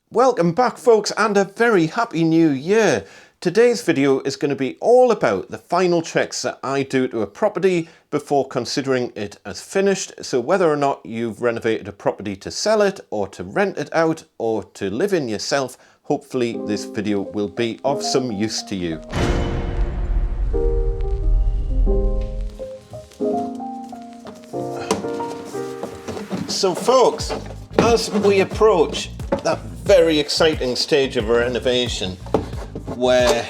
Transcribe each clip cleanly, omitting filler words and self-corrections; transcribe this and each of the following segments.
Welcome back folks, and a very happy new year. Today's video is going to be all about the final checks that I do to a property before considering it as finished. So whether or not you've renovated a property to sell it or to rent it out or to live in yourself, hopefully this video will be of some use to you. So folks, as we approach that very exciting stage of a renovation where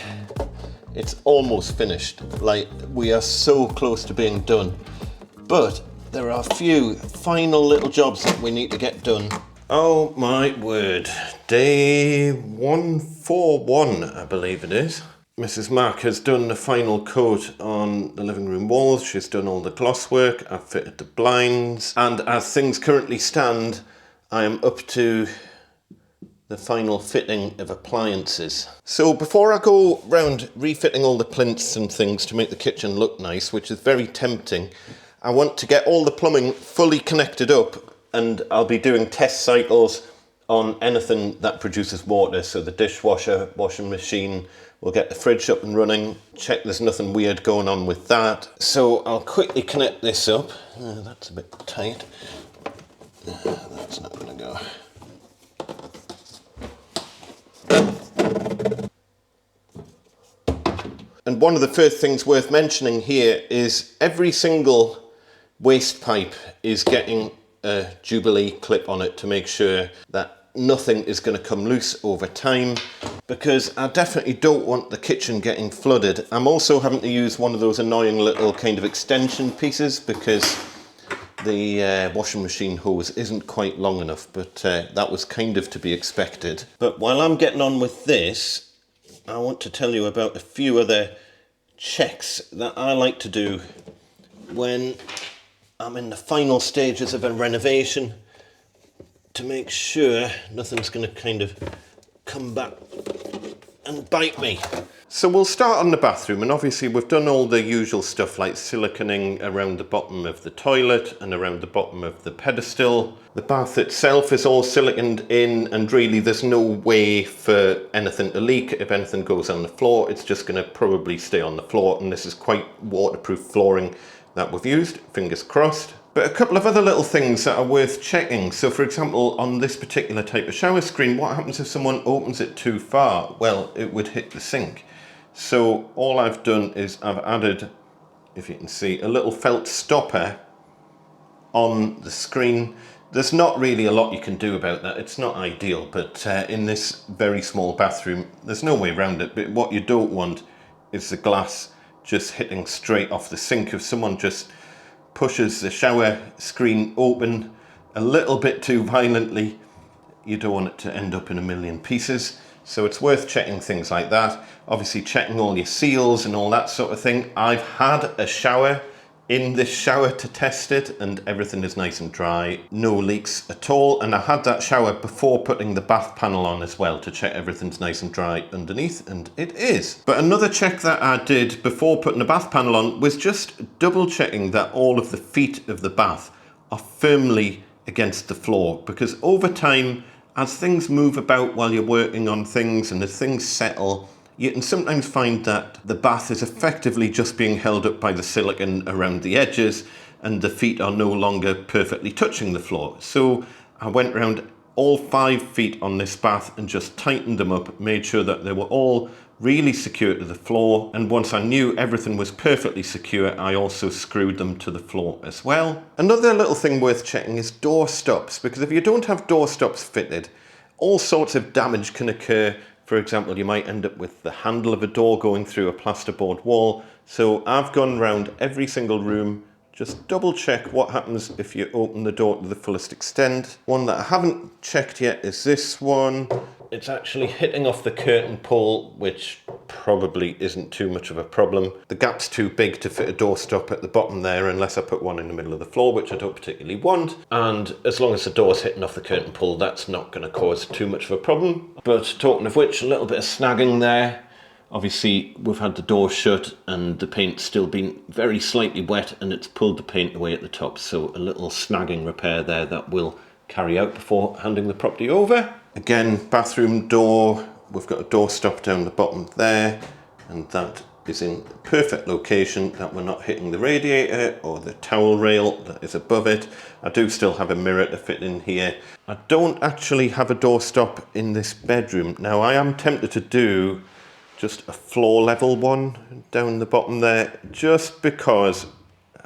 it's almost finished, like we are so close to being done, but there are a few final little jobs that we need to get done. Oh my word, day 141 I believe it is. Mrs. Mac has done the final coat on the living room walls. She's done all the gloss work. I've fitted the blinds, and as things currently stand, I am up to the final fitting of appliances. So before I go round refitting all the plinths and things to make the kitchen look nice, which is very tempting, I want to get all the plumbing fully connected up, and I'll be doing test cycles on anything that produces water. So the dishwasher, washing machine, we'll get the fridge up and running, check there's nothing weird going on with that. So I'll quickly connect this up. That's a bit tight. That's not going to go. And one of the first things worth mentioning here is every single waste pipe is getting a Jubilee clip on it to make sure that nothing is going to come loose over time, because I definitely don't want the kitchen getting flooded. I'm also having to use one of those annoying little kind of extension pieces because the washing machine hose isn't quite long enough, but that was kind of to be expected. But while I'm getting on with this, I want to tell you about a few other checks that I like to do when I'm in the final stages of a renovation to make sure nothing's going to kind of come back and bite me. So we'll start on the bathroom, and obviously we've done all the usual stuff like siliconing around the bottom of the toilet and around the bottom of the pedestal. The bath itself is all siliconed in, and really there's no way for anything to leak. If anything goes on the floor, it's just going to probably stay on the floor, and this is quite waterproof flooring that we've used, fingers crossed. But a couple of other little things that are worth checking. So for example, on this particular type of shower screen, what happens if someone opens it too far? Well, it would hit the sink. So all I've done is I've added, if you can see, a little felt stopper on the screen. There's not really a lot you can do about that. It's not ideal, but in this very small bathroom, there's no way around it. But what you don't want is the glass just hitting straight off the sink. If someone just pushes the shower screen open a little bit too violently, you don't want it to end up in a million pieces. So it's worth checking things like that. Obviously checking all your seals and all that sort of thing. I've had a shower in this shower to test it, and everything is nice and dry, no leaks at all. And I had that shower before putting the bath panel on as well to check everything's nice and dry underneath, and it is. But another check that I did before putting the bath panel on was just double checking that all of the feet of the bath are firmly against the floor, because over time, as things move about while you're working on things and as things settle, you can sometimes find that the bath is effectively just being held up by the silicone around the edges, and the feet are no longer perfectly touching the floor. So I went around all 5 feet on this bath and just tightened them up, made sure that they were all really secure to the floor. And once I knew everything was perfectly secure, I also screwed them to the floor as well. Another little thing worth checking is door stops, because if you don't have door stops fitted, all sorts of damage can occur. For example, you might end up with the handle of a door going through a plasterboard wall. So I've gone around every single room, just double check what happens if you open the door to the fullest extent. One that I haven't checked yet is this one. It's actually hitting off the curtain pole, which probably isn't too much of a problem. The gap's too big to fit a doorstop at the bottom there, unless I put one in the middle of the floor, which I don't particularly want. And as long as the door's hitting off the curtain pole, that's not going to cause too much of a problem. But talking of which, a little bit of snagging there. Obviously, we've had the door shut and the paint's still been very slightly wet, and it's pulled the paint away at the top. So a little snagging repair there that will carry out before handing the property over. Again, bathroom door, we've got a door stop down the bottom there, and that is in perfect location, that we're not hitting the radiator or the towel rail that is above it. I do still have a mirror to fit in here. I don't actually have a door stop in this bedroom. Now I am tempted to do just a floor level one down the bottom there, just because,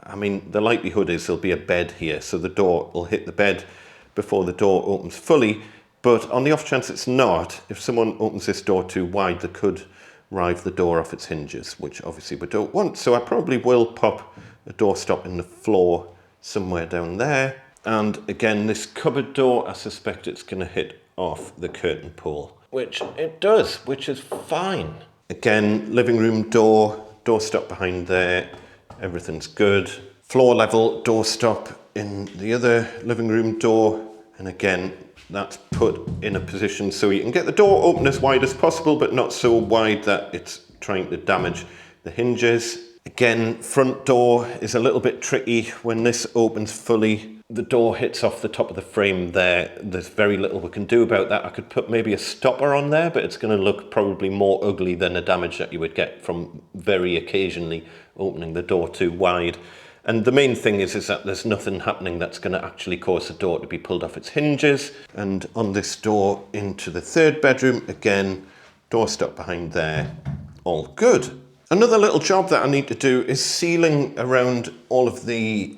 I mean, the likelihood is there'll be a bed here, so the door will hit the bed before the door opens fully. But on the off chance it's not, if someone opens this door too wide, they could rive the door off its hinges, which obviously we don't want. So I probably will pop a door stop in the floor somewhere down there. And again, this cupboard door, I suspect it's going to hit off the curtain pole, which it does, which is fine. Again, living room door, door stop behind there, everything's good. Floor level door stop in the other living room door, and again, that's put in a position so you can get the door open as wide as possible, but not so wide that it's trying to damage the hinges. Again, front door is a little bit tricky. When this opens fully, the door hits off the top of the frame there. There's very little we can do about that. I could put maybe a stopper on there, but it's going to look probably more ugly than the damage that you would get from very occasionally opening the door too wide. And the main thing is that there's nothing happening that's going to actually cause the door to be pulled off its hinges. And on this door into the third bedroom, again, door stop behind there, all good. Another little job that I need to do is sealing around all of the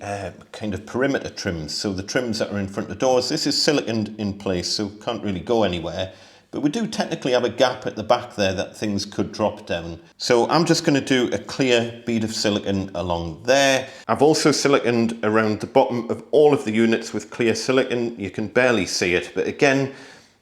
kind of perimeter trims. So the trims that are in front of doors, this is siliconed in place, so can't really go anywhere. But we do technically have a gap at the back there that things could drop down. So I'm just going to do a clear bead of silicone along there. I've also siliconed around the bottom of all of the units with clear silicone. You can barely see it, but again,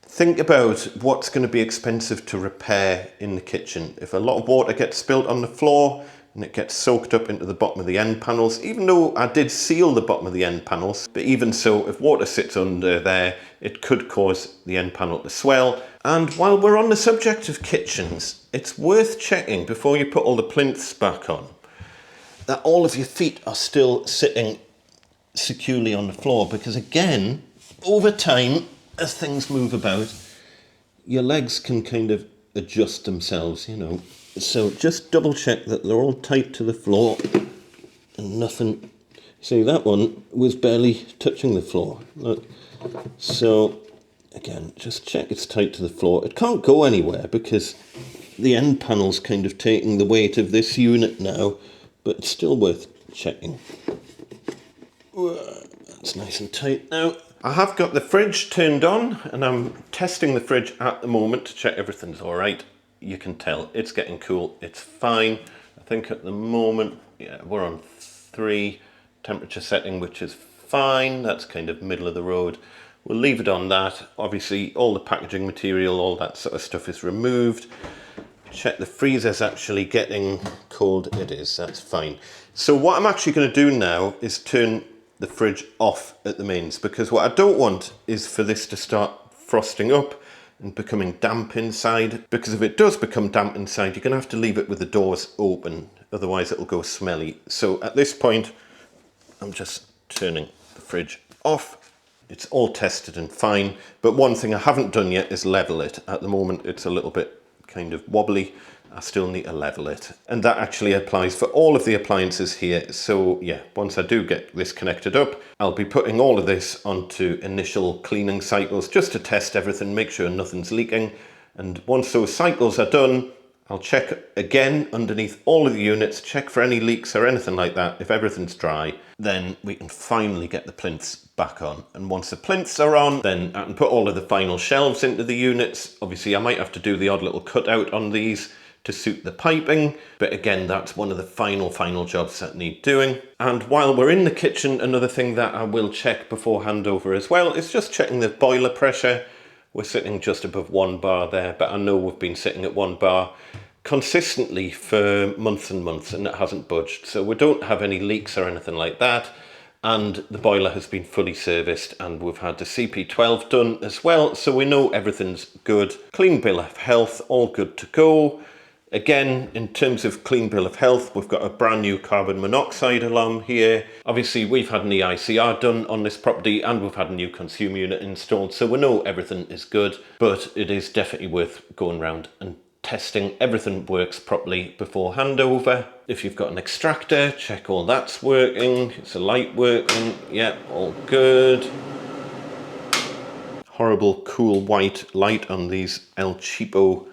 think about what's going to be expensive to repair in the kitchen. If a lot of water gets spilled on the floor and it gets soaked up into the bottom of the end panels, even though I did seal the bottom of the end panels, but even so, if water sits under there, it could cause the end panel to swell. And while we're on the subject of kitchens, it's worth checking before you put all the plinths back on that all of your feet are still sitting securely on the floor, because again, over time, as things move about, your legs can kind of adjust themselves, you know. So just double check that they're all tight to the floor and nothing. See, that one was barely touching the floor. Look. So again, just check it's tight to the floor. It can't go anywhere because the end panel's kind of taking the weight of this unit now, but it's still worth checking. That's nice and tight now. I have got the fridge turned on and I'm testing the fridge at the moment to check everything's all right. You can tell it's getting cool, it's fine. I think at the moment, yeah, we're on 3 temperature setting, which is fine. That's kind of middle of the road. We'll leave it on that. Obviously, all the packaging material, all that sort of stuff is removed. Check the freezer's actually getting cold. It is, that's fine. So what I'm actually going to do now is turn the fridge off at the mains, because what I don't want is for this to start frosting up and becoming damp inside, because if it does become damp inside, you're going to have to leave it with the doors open, otherwise it'll go smelly. So at this point, I'm just turning the fridge off. It's all tested and fine, but one thing I haven't done yet is level it. At the moment, it's a little bit kind of wobbly. I still need to level it. And that actually applies for all of the appliances here. So yeah, once I do get this connected up, I'll be putting all of this onto initial cleaning cycles just to test everything, make sure nothing's leaking. And once those cycles are done, I'll check again underneath all of the units, check for any leaks or anything like that. If everything's dry, then we can finally get the plinths back on. And once the plinths are on, then I can put all of the final shelves into the units. Obviously, I might have to do the odd little cutout on these to suit the piping, but again, that's one of the final jobs that need doing. And while we're in the kitchen, another thing that I will check before handover as well is just checking the boiler pressure. We're sitting just above 1 bar there, but I know we've been sitting at 1 bar consistently for months and months and it hasn't budged. So we don't have any leaks or anything like that. And the boiler has been fully serviced and we've had the CP12 done as well. So we know everything's good. Clean bill of health, all good to go. Again, in terms of clean bill of health, we've got a brand new carbon monoxide alarm here. Obviously, we've had an EICR done on this property and we've had a new consumer unit installed, so we know everything is good, but it is definitely worth going around and testing everything works properly before handover. If you've got an extractor, check all that's working. Is the light working? Yeah, all good. Horrible cool white light on these El Cheapo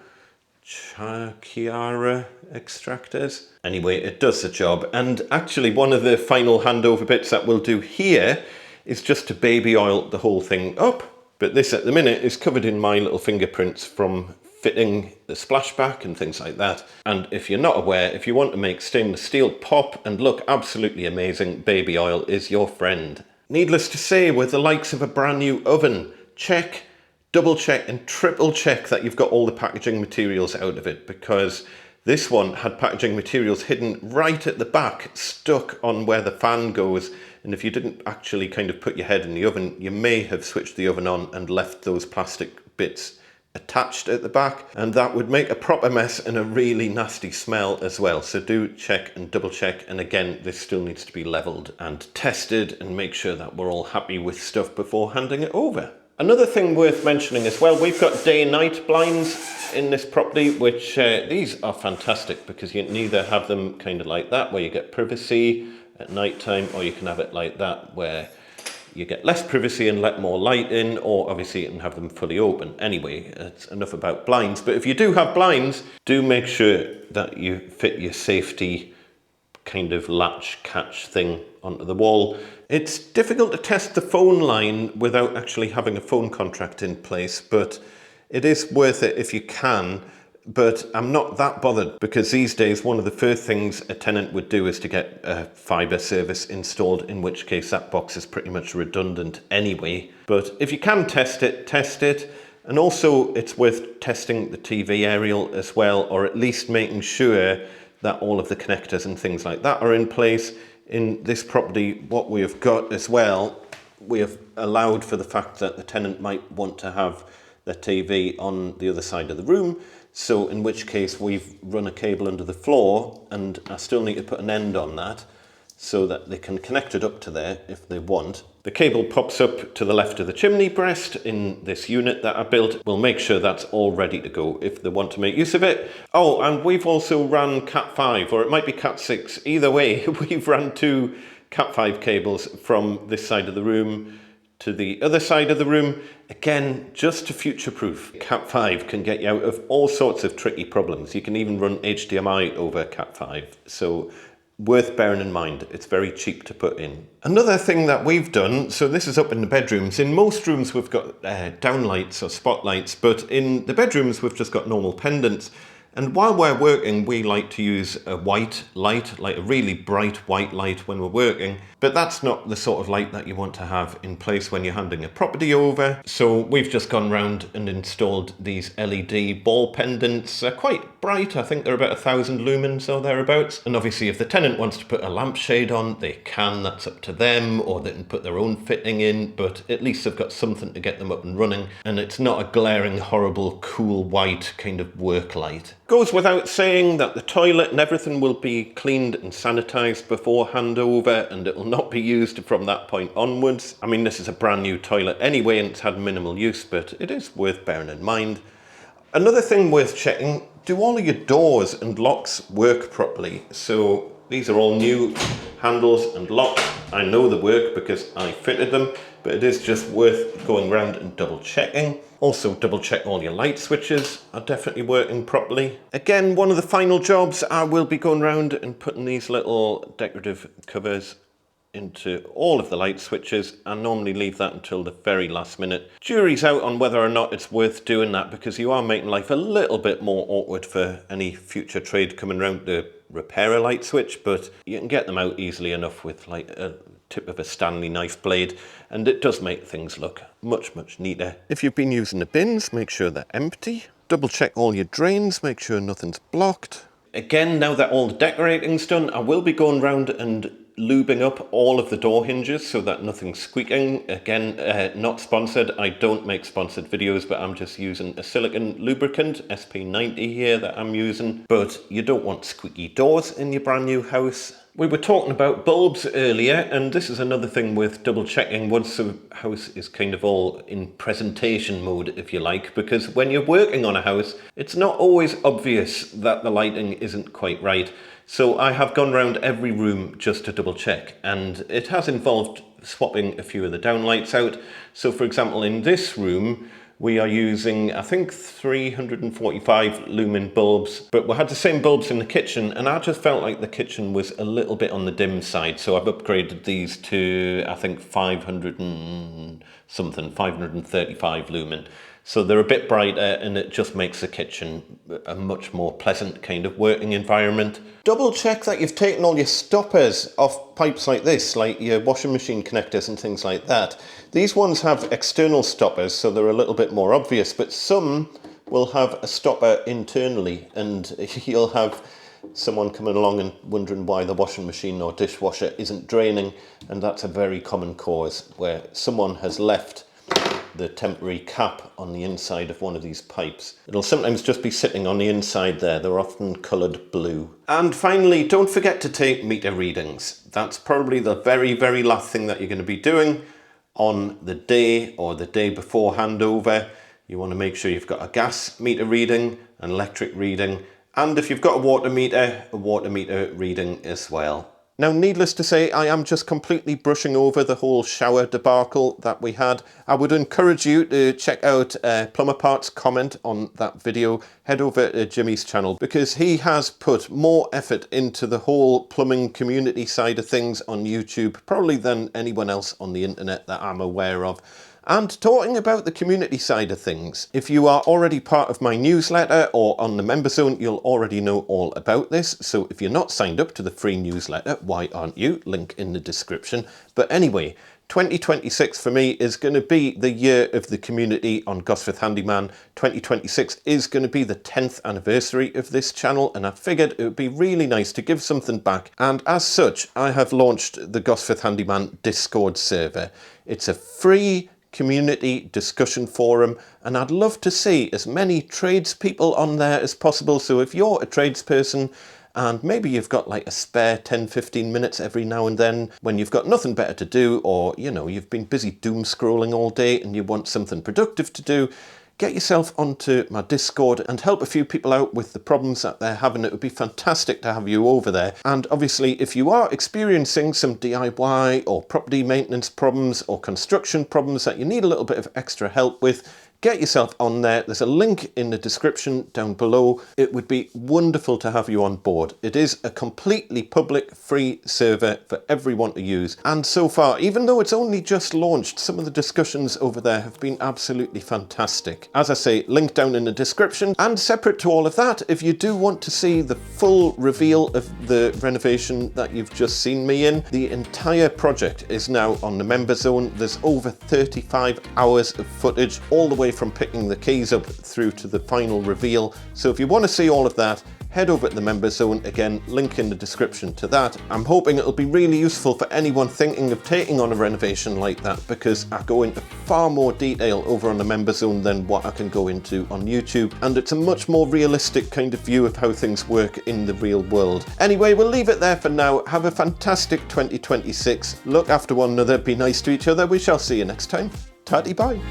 Chiara extractors. Anyway, it does the job. And actually one of the final handover bits that we'll do here is just to baby oil the whole thing up. But this at the minute is covered in my little fingerprints from fitting the splashback and things like that. And if you're not aware, if you want to make stainless steel pop and look absolutely amazing, baby oil is your friend. Needless to say, with the likes of a brand new oven, check, double check and triple check that you've got all the packaging materials out of it, because this one had packaging materials hidden right at the back, stuck on where the fan goes. And if you didn't actually kind of put your head in the oven, you may have switched the oven on and left those plastic bits attached at the back, and that would make a proper mess and a really nasty smell as well. So do check and double check, and again, this still needs to be leveled and tested and make sure that we're all happy with stuff before handing it over. Another thing worth mentioning as well, we've got day and night blinds in this property, which these are fantastic because you can either have them kind of like that where you get privacy at night time, or you can have it like that where you get less privacy and let more light in, or obviously you can have them fully open. Anyway, it's enough about blinds, but if you do have blinds, do make sure that you fit your safety kind of latch catch thing onto the wall. It's difficult to test the phone line without actually having a phone contract in place, but it is worth it if you can. But I'm not that bothered, because these days one of the first things a tenant would do is to get a fibre service installed, in which case that box is pretty much redundant anyway. But if you can test it, test it. And also it's worth testing the TV aerial as well, or at least making sure that all of the connectors and things like that are in place. In this property, what we have got as well, we have allowed for the fact that the tenant might want to have their TV on the other side of the room. So in which case we've run a cable under the floor, and I still need to put an end on that so that they can connect it up to there if they want. The cable pops up to the left of the chimney breast in this unit that I built. We'll make sure that's all ready to go if they want to make use of it. Oh, and we've also ran Cat 5, or it might be Cat 6. Either way, we've ran 2 Cat 5 cables from this side of the room to the other side of the room. Again, just to future-proof. Cat 5 can get you out of all sorts of tricky problems. You can even run HDMI over Cat 5. So worth bearing in mind, it's very cheap to put in. Another thing that we've done, so this is up in the bedrooms. In most rooms we've got downlights or spotlights, but in the bedrooms we've just got normal pendants. And while we're working, we like to use a white light, like a really bright white light when we're working. But that's not the sort of light that you want to have in place when you're handing a property over. So we've just gone round and installed these LED ball pendants. They're quite bright. I think they're about 1,000 lumens or thereabouts. And obviously if the tenant wants to put a lampshade on, they can. That's up to them, or they can put their own fitting in. But at least they've got something to get them up and running. And it's not a glaring, horrible, cool white kind of work light. Goes without saying that the toilet and everything will be cleaned and sanitized before handover, and it will not be used from that point onwards. I mean, this is a brand new toilet anyway, and it's had minimal use, but it is worth bearing in mind. Another thing worth checking, do all of your doors and locks work properly? So these are all new handles and locks. I know they work because I fitted them, but it is just worth going around and double checking. Also double check all your light switches are definitely working properly. Again, one of the final jobs, I will be going around and putting these little decorative covers into all of the light switches. I normally leave that until the very last minute. Jury's out on whether or not it's worth doing that, because you are making life a little bit more awkward for any future trade coming around to repair a light switch, but you can get them out easily enough with like a tip of a Stanley knife blade, and it does make things look much neater. If you've been using the bins, make sure they're empty. Double check all your drains, make sure nothing's blocked. Again, now that all the decorating's done, I will be going round and lubing up all of the door hinges so that nothing's squeaking. Again, not sponsored. I don't make sponsored videos, but I'm just using a silicone lubricant, SP90 here that I'm using. But you don't want squeaky doors in your brand new house. We were talking about bulbs earlier, and this is another thing with double checking once the house is kind of all in presentation mode, if you like, because when you're working on a house, it's not always obvious that the lighting isn't quite right. So I have gone around every room just to double check, and it has involved swapping a few of the downlights out. So for example, in this room, we are using, I think, 345 lumen bulbs, but we had the same bulbs in the kitchen, and I just felt like the kitchen was a little bit on the dim side. So I've upgraded these to, I think, 500 and something, 535 lumen. So they're a bit brighter, and it just makes the kitchen a much more pleasant kind of working environment. Double check that you've taken all your stoppers off pipes like this, like your washing machine connectors and things like that. These ones have external stoppers, so they're a little bit more obvious, but some will have a stopper internally, and you'll have someone coming along and wondering why the washing machine or dishwasher isn't draining, and that's a very common cause, where someone has left the temporary cap on the inside of one of these pipes. It'll sometimes just be sitting on the inside there. They're often coloured blue. And finally, don't forget to take meter readings. That's probably the very, very last thing that you're going to be doing on the day or the day before handover. You want to make sure you've got a gas meter reading, an electric reading, and if you've got a water meter reading as well. Now, needless to say, I am just completely brushing over the whole shower debacle that we had. I would encourage you to check out Plumber Part's comment on that video. Head over to Jimmy's channel, because he has put more effort into the whole plumbing community side of things on YouTube, probably than anyone else on the internet that I'm aware of. And talking about the community side of things, if you are already part of my newsletter or on the member zone, you'll already know all about this. So if you're not signed up to the free newsletter, why aren't you? Link in the description. But anyway, 2026 for me is going to be the year of the community on Gosforth Handyman. 2026 is going to be the 10th anniversary of this channel, and I figured it would be really nice to give something back. And as such, I have launched the Gosforth Handyman Discord server. It's a free community discussion forum, and I'd love to see as many tradespeople on there as possible. So if you're a tradesperson and maybe you've got like a spare 10-15 minutes every now and then when you've got nothing better to do, or you know, you've been busy doom scrolling all day and you want something productive to do, get yourself onto my Discord and help a few people out with the problems that they're having. It would be fantastic to have you over there. And obviously, if you are experiencing some DIY or property maintenance problems or construction problems that you need a little bit of extra help with, get yourself on there. There's a link in the description down below. It would be wonderful to have you on board. It is a completely public, free server for everyone to use. And so far, even though it's only just launched, some of the discussions over there have been absolutely fantastic. As I say, link down in the description. And separate to all of that, if you do want to see the full reveal of the renovation that you've just seen me in, the entire project is now on the member zone. There's over 35 hours of footage, all the way from picking the keys up through to the final reveal. So if you want to see all of that, head over to the member zone. Again, link in the description to that. I'm hoping it'll be really useful for anyone thinking of taking on a renovation like that, because I go into far more detail over on the member zone than what I can go into on YouTube, and it's a much more realistic kind of view of how things work in the real world. Anyway, we'll leave it there for now. Have a fantastic 2026. Look after one another, be nice to each other. We shall see you next time. Tatty bye.